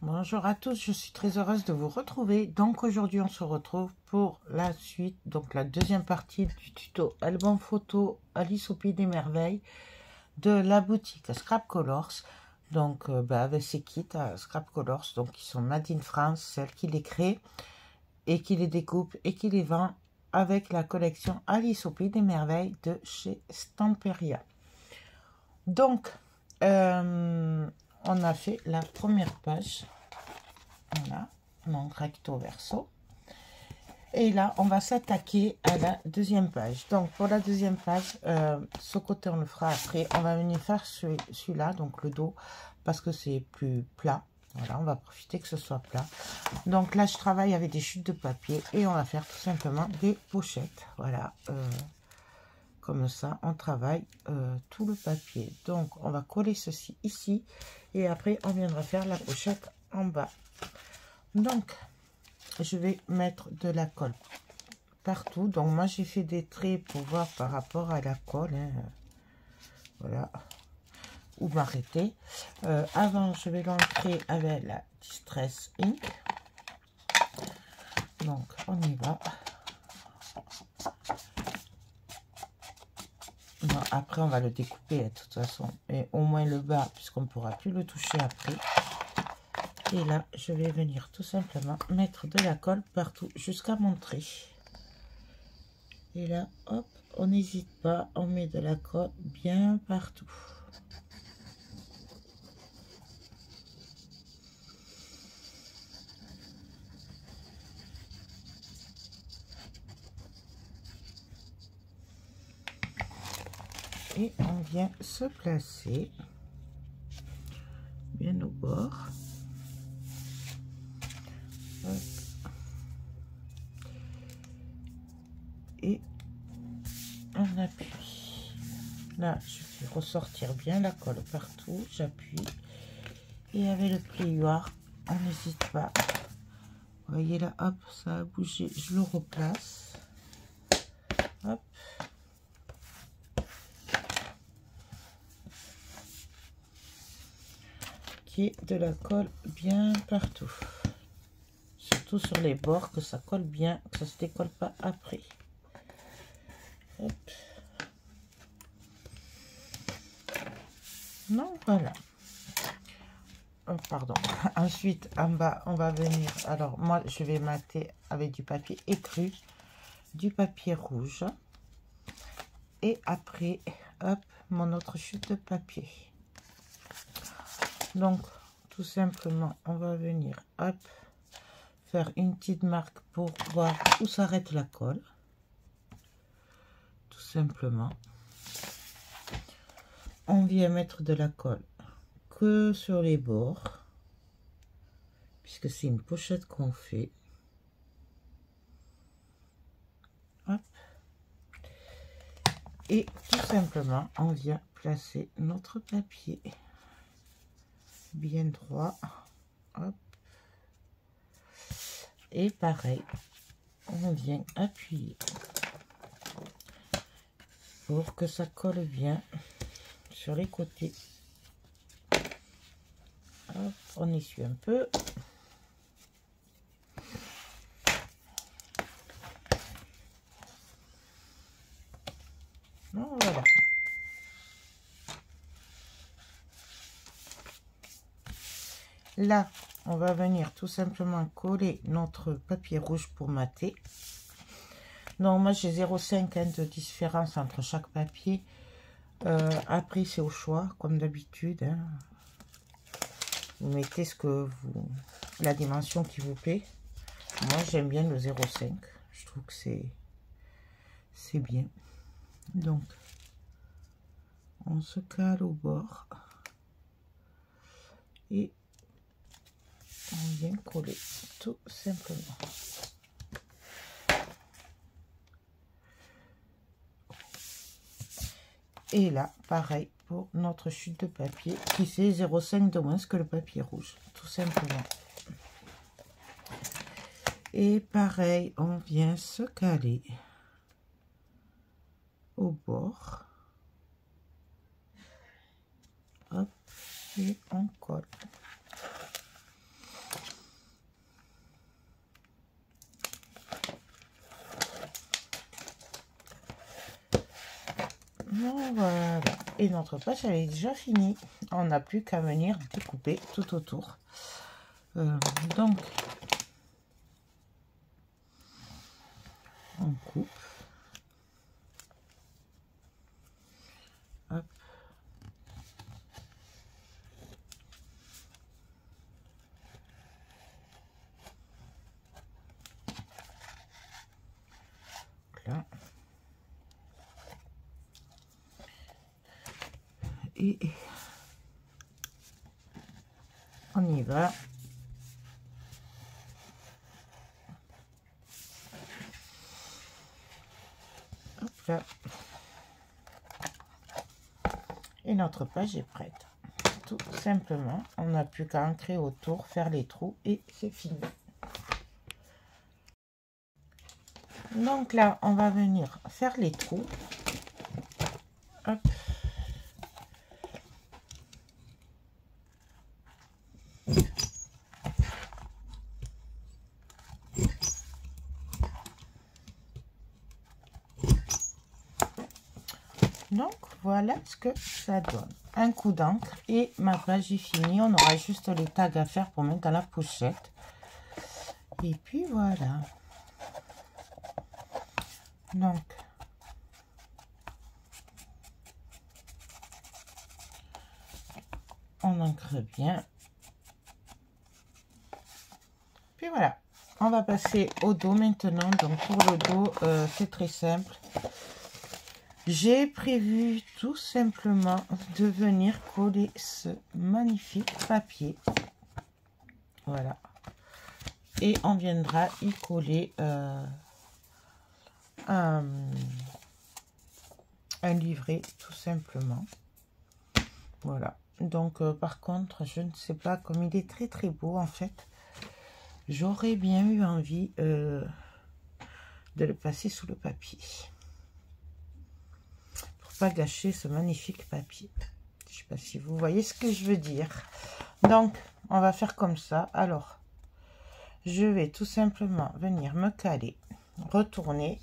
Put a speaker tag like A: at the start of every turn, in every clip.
A: Bonjour à tous, je suis très heureuse de vous retrouver. Donc aujourd'hui on se retrouve pour la suite, donc la deuxième partie du tuto album photo Alice au Pays des Merveilles de la boutique Scrap Colors. Donc avec ces kits à Scrap Colors, donc qui sont made in France, celle qui les crée et qui les découpe et qui les vend avec la collection Alice au Pays des Merveilles de chez Stamperia. Donc on a fait la première page, voilà, donc recto verso, et là on va s'attaquer à la deuxième page. Donc pour la deuxième page, ce côté on le fera après. On va venir faire celui-là, donc le dos, parce que c'est plus plat. Voilà, on va profiter que ce soit plat. Donc là je travaille avec des chutes de papier et on va faire tout simplement des pochettes. Voilà, comme ça on travaille tout le papier. Donc on va coller ceci ici et après on viendra faire la pochette en bas. Donc je vais mettre de la colle partout. Donc moi j'ai fait des traits pour voir par rapport à la colle, hein. Voilà, où m'arrêter. Avant je vais l'entrer avec la Distress Ink. Donc on y va. Non, après on va le découper de toute façon, et au moins le bas puisqu'on ne pourra plus le toucher après. Et là je vais venir tout simplement mettre de la colle partout jusqu'à montrer. Et là hop, on n'hésite pas, on met de la colle bien partout. Et on vient se placer bien au bord. Hop. Et on appuie. Là, je fais ressortir bien la colle partout. J'appuie. Et avec le plieur, on n'hésite pas. Vous voyez là, hop, ça a bougé. Je le replace. Hop. De la colle bien partout, surtout sur les bords, que ça colle bien, que ça se décolle pas après. Hop. Non, voilà. Oh, pardon. Ensuite en bas on va venir, alors moi je vais mater avec du papier écru, du papier rouge, et après hop, mon autre chute de papier. Donc tout simplement on va venir hop, faire une petite marque pour voir où s'arrête la colle, tout simplement. On vient mettre de la colle que sur les bords puisque c'est une pochette qu'on fait. Hop. Et tout simplement on vient placer notre papier bien droit. Hop. Et pareil, on vient appuyer pour que ça colle bien sur les côtés. Hop, on essuie un peu. Non, voilà. Là, on va venir tout simplement coller notre papier rouge pour mater. Donc moi j'ai 0,5 hein, de différence entre chaque papier. Après c'est au choix comme d'habitude, hein. Vous mettez ce que vous, la dimension qui vous plaît. Moi j'aime bien le 0,5, je trouve que c'est bien. Donc on se cale au bord et on vient coller tout simplement. Et là pareil pour notre chute de papier qui fait 0,5 de moins que le papier rouge, tout simplement. Et pareil, on vient se caler au bord. Hop, et on colle. Voilà. Et notre page, elle est déjà finie. On n'a plus qu'à venir découper tout autour. Donc, on coupe. Hop. Là. Et on y va. Hop là. Et notre page est prête. Tout simplement, on n'a plus qu'à ancrer autour, faire les trous et c'est fini. Donc là, on va venir faire les trous. Hop. Donc voilà ce que ça donne. Un coup d'encre et ma page est finie. On aura juste les tags à faire pour mettre dans la pochette. Et puis voilà. Donc on ancre bien. Puis voilà. On va passer au dos maintenant. Donc pour le dos, c'est très simple. J'ai prévu tout simplement de venir coller ce magnifique papier. Voilà. Et on viendra y coller un livret tout simplement. Voilà. Donc par contre, je ne sais pas, comme il est très très beau en fait, j'aurais bien eu envie de le passer sous le papier. Pas gâcher ce magnifique papier. Je sais pas si vous voyez ce que je veux dire. Donc on va faire comme ça. Alors je vais tout simplement venir me caler, retourner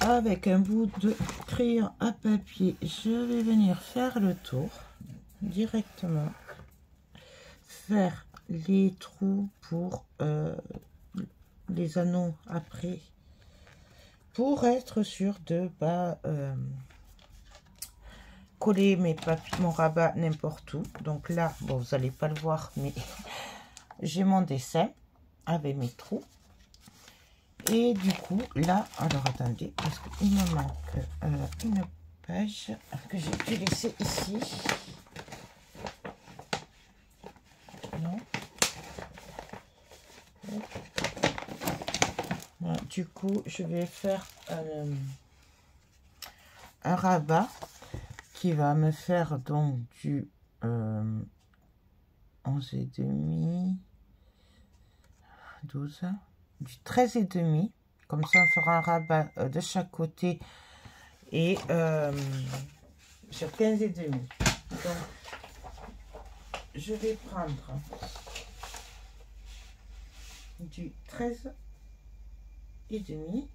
A: avec un bout de crayon à papier. Je vais venir faire le tour directement, faire les trous pour les anneaux après, pour être sûr de pas coller mes papiers, mon rabat n'importe où. Donc là, bon, vous allez pas le voir, mais j'ai mon dessin avec mes trous. Et du coup, là, alors attendez, parce qu'il me manque une page que j'ai pu laisser ici. Non. Voilà, du coup, je vais faire un rabat qui va me faire donc du 11,5, 12, du 13,5. Comme ça, on fera un rabat de chaque côté et sur 15,5. Donc, je vais prendre du 13,5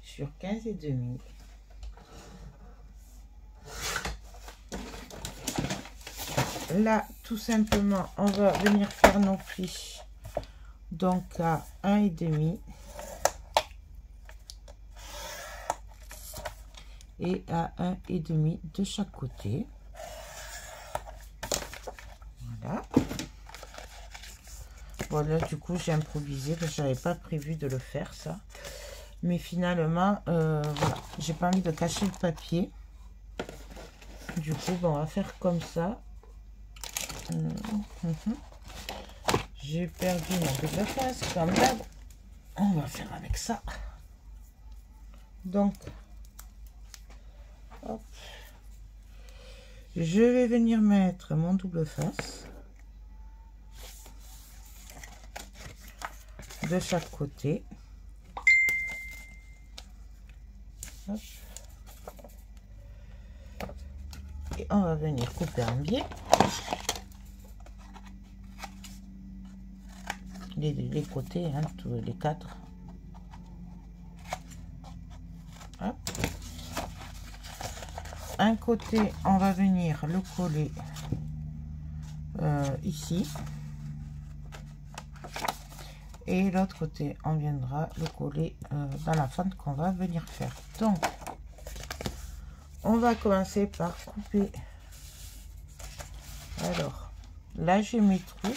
A: sur 15,5. Là, tout simplement, on va venir faire nos plis donc à 1,5 et à 1,5 de chaque côté. Voilà. Voilà, du coup, j'ai improvisé parce que j'avais pas prévu de le faire ça. Mais finalement, voilà, j'ai pas envie de cacher le papier. Du coup, bon, on va faire comme ça. J'ai perdu mon double face, comme d'hab. On va faire avec ça. Donc, hop. Je vais venir mettre mon double face de chaque côté. Hop. Et on va venir couper un biais. Les côtés, hein, tous les quatre. un côté, on va venir le coller ici. Et l'autre côté, on viendra le coller dans la fente qu'on va venir faire. Donc, on va commencer par couper. Alors, là, j'ai mes trous.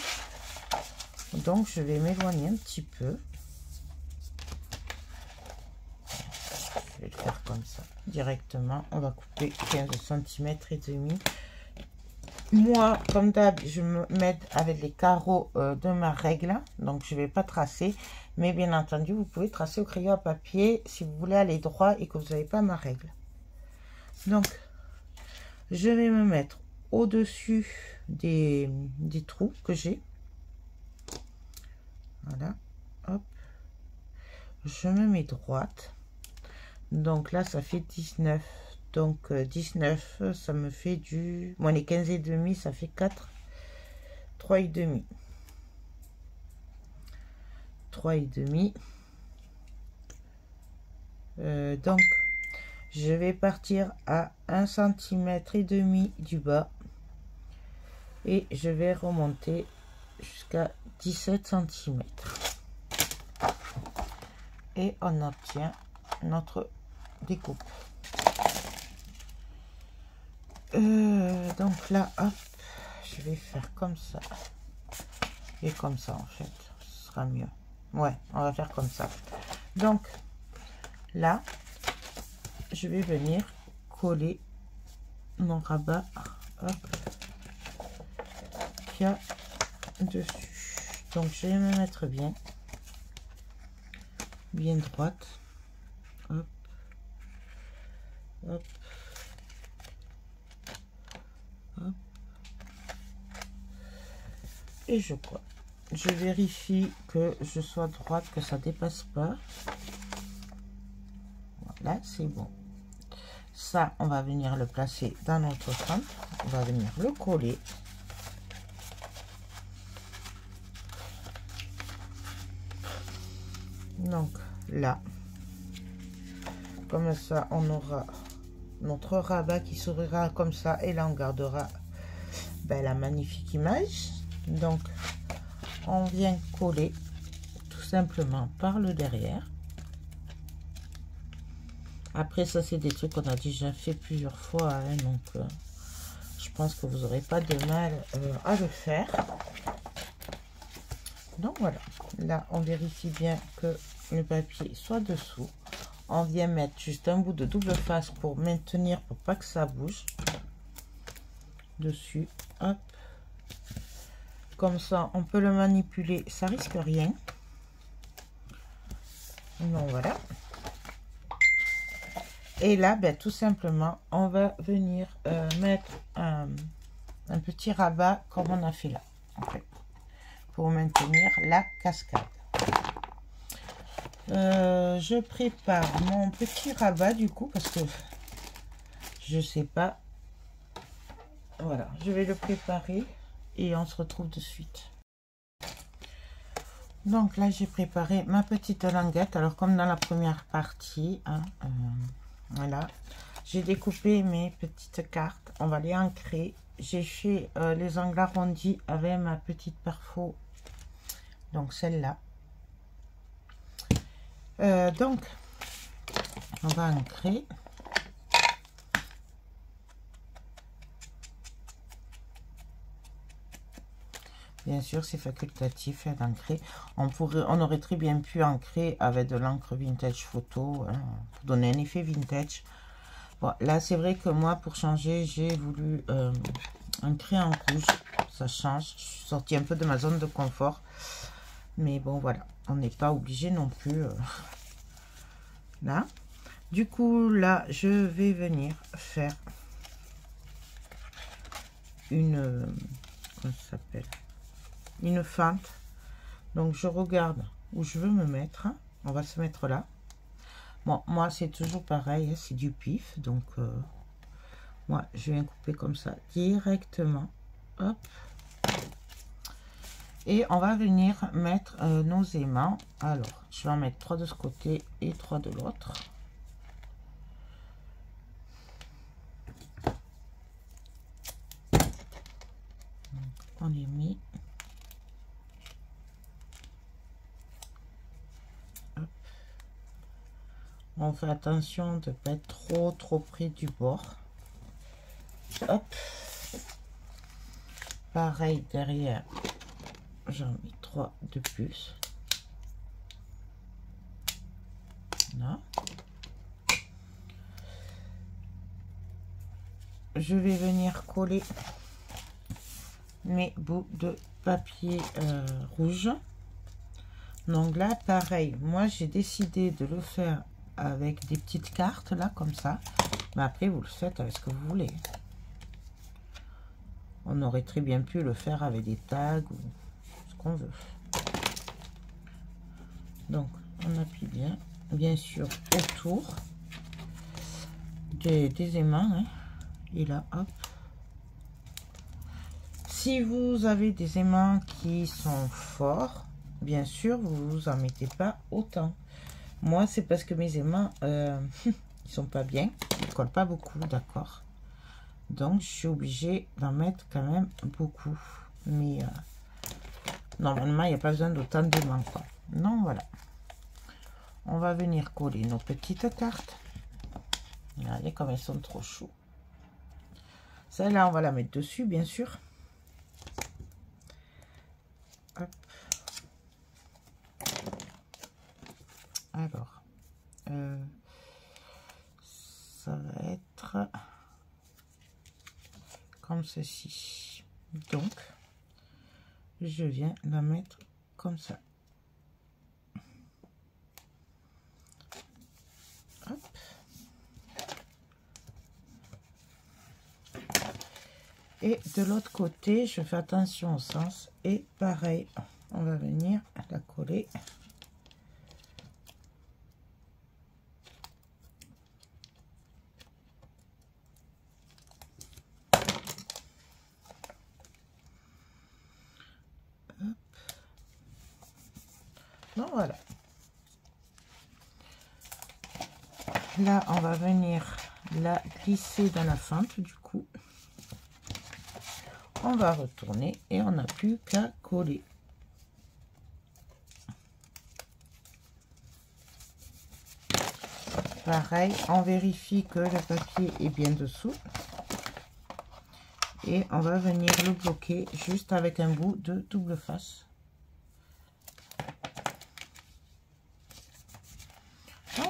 A: Donc, je vais m'éloigner un petit peu. Je vais le faire comme ça, directement. On va couper 15 cm et demi. Moi, comme d'hab, je m'aide avec les carreaux de ma règle. Donc, je ne vais pas tracer. Mais bien entendu, vous pouvez tracer au crayon à papier si vous voulez aller droit et que vous n'avez pas ma règle. Donc, je vais me mettre au-dessus des trous que j'ai. Voilà. Hop. Je me mets droite. Donc là, ça fait 19. Donc 19, ça me fait du... Moi, les 15 et demi, ça fait 4. 3 et demi. 3 et demi. Donc, je vais partir à 1 cm et demi du bas. Et je vais remonter jusqu'à 17 cm. Et on obtient notre découpe. Donc là, hop, je vais faire comme ça. Et comme ça, en fait. Ce sera mieux. Ouais, on va faire comme ça. Donc, là, je vais venir coller mon rabat. Hop. Qu'il y a dessus. Donc, je vais me mettre bien droite. Hop. Hop. Hop. Et je colle. Je vérifie que je sois droite, que ça dépasse pas. Voilà, c'est bon. Ça, on va venir le placer dans notre fente. On va venir le coller. Donc là, comme ça, on aura notre rabat qui s'ouvrira comme ça. Et là, on gardera la magnifique image. Donc, on vient coller tout simplement par le derrière. Après, ça, c'est des trucs qu'on a déjà fait plusieurs fois. Hein, donc, je pense que vous n'aurez pas de mal à le faire. Donc, voilà. Là, on vérifie bien que le papier soit dessous. On vient mettre juste un bout de double face pour maintenir, pour pas que ça bouge. Dessus. Hop. Comme ça, on peut le manipuler. Ça risque rien. Donc, voilà. Et là, tout simplement, on va venir mettre un petit rabat comme on a fait là, en fait, pour maintenir la cascade. Je prépare mon petit rabat du coup, parce que je sais pas. Voilà, je vais le préparer et on se retrouve de suite. Donc là, j'ai préparé ma petite languette. Alors, comme dans la première partie, hein, voilà, j'ai découpé mes petites cartes. On va les ancrer. J'ai fait les angles arrondis avec ma petite perfo. Donc celle-là. Donc, on va ancrer. Bien sûr, c'est facultatif d'ancrer. On aurait très bien pu ancrer avec de l'encre vintage photo, hein, pour donner un effet vintage. Bon, là, c'est vrai que moi, pour changer, j'ai voulu ancrer en rouge. Ça change. Je suis sortie un peu de ma zone de confort. Mais bon, voilà. On n'est pas obligé non plus. Là. Du coup, là, je vais venir faire une... comment ça s'appelle ? Une fente. Donc je regarde où je veux me mettre. On va se mettre là. Bon, moi c'est toujours pareil, c'est du pif, donc moi je viens couper comme ça directement. Hop. Et on va venir mettre nos aimants. Alors je vais en mettre 3 de ce côté et 3 de l'autre. on les met. Hop. On fait attention de ne pas être trop près du bord. Hop. Pareil derrière, j'en mets 3 de plus. Là. Je vais venir coller mes bouts de papier rouge. Donc là, pareil, moi j'ai décidé de le faire avec des petites cartes là, comme ça. Mais après, vous le faites avec ce que vous voulez. On aurait très bien pu le faire avec des tags ou ce qu'on veut. Donc, on appuie bien sûr, autour des aimants. Hein. Et là, hop. Si vous avez des aimants qui sont forts, bien sûr, vous en mettez pas autant. Moi, c'est parce que mes aimants, ils sont pas bien. Ils collent pas beaucoup, d'accord. Donc, je suis obligée d'en mettre quand même beaucoup. Mais normalement, il n'y a pas besoin d'autant d'aimants, quoi. Non, voilà. On va venir coller nos petites cartes. Regardez comme elles sont trop chaudes. Celle-là, on va la mettre dessus, bien sûr. Hop. Alors, ça va être comme ceci. Donc, je viens la mettre comme ça. Hop. Et de l'autre côté, je fais attention au sens. Et pareil, on va venir la coller. Donc voilà. Là, on va venir la glisser dans la fente du coup. On va retourner et on n'a plus qu'à coller. Pareil, on vérifie que le papier est bien dessous. Et on va venir le bloquer juste avec un bout de double face.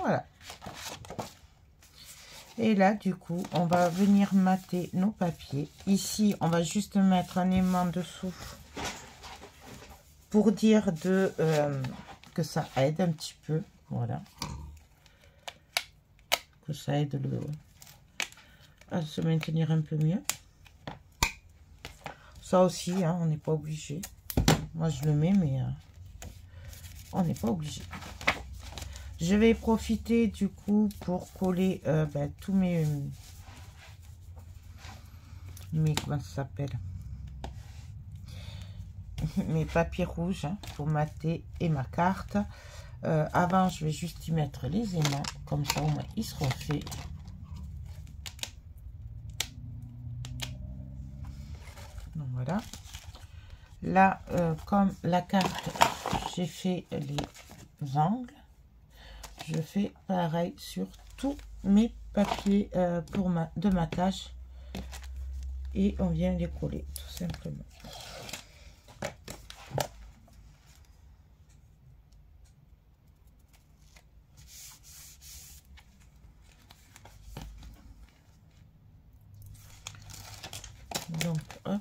A: Voilà. Et là, du coup, on va venir mater nos papiers. Ici, on va juste mettre un aimant dessous pour dire que ça aide un petit peu. Voilà. Que ça aide à se maintenir un peu mieux. Ça aussi, hein, on n'est pas obligé. Moi, je le mets, mais on n'est pas obligé. Je vais profiter du coup pour coller tous mes comment ça s'appelle, mes papiers rouges, hein, pour mater et ma carte. Avant, je vais juste y mettre les aimants, comme ça au moins ils seront faits. Donc voilà. Là, comme la carte, j'ai fait les angles. Je fais pareil sur tous mes papiers de matage et on vient les coller tout simplement. Donc hop,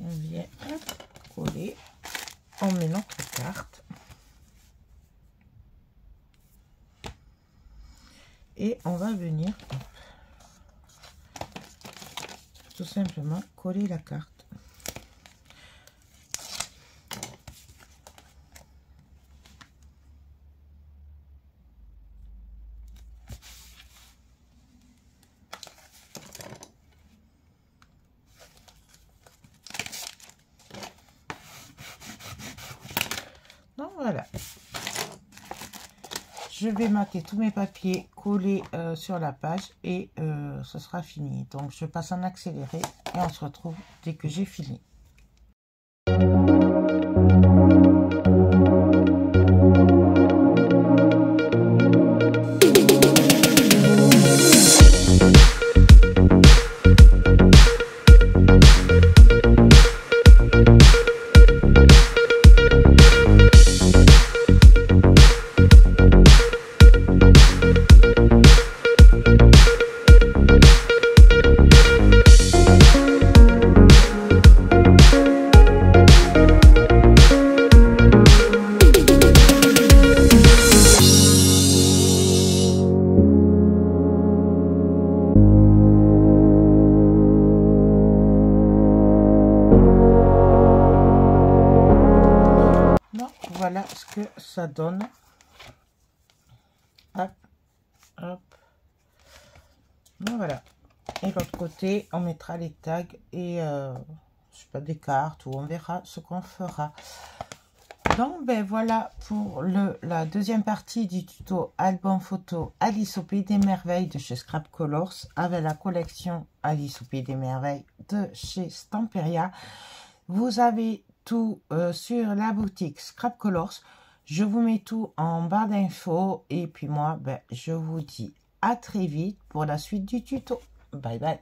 A: on vient coller, on met notre carte. Et on va venir tout simplement coller la carte. Donc voilà. je vais mater tous mes papiers, coller sur la page et ce sera fini. Donc je passe en accéléré et on se retrouve dès que j'ai fini. Voilà ce que ça donne. Hop, hop. Voilà. Et l'autre côté, on mettra les tags et je sais pas, des cartes, ou on verra ce qu'on fera. Donc ben voilà pour la deuxième partie du tuto album photo Alice au Pays des Merveilles de chez Scrap Colors, avec la collection Alice au Pays des Merveilles de chez Stamperia. Vous avez tout sur la boutique Scrap Colors. Je vous mets tout en barre d'infos et puis moi ben, je vous dis à très vite pour la suite du tuto. Bye bye.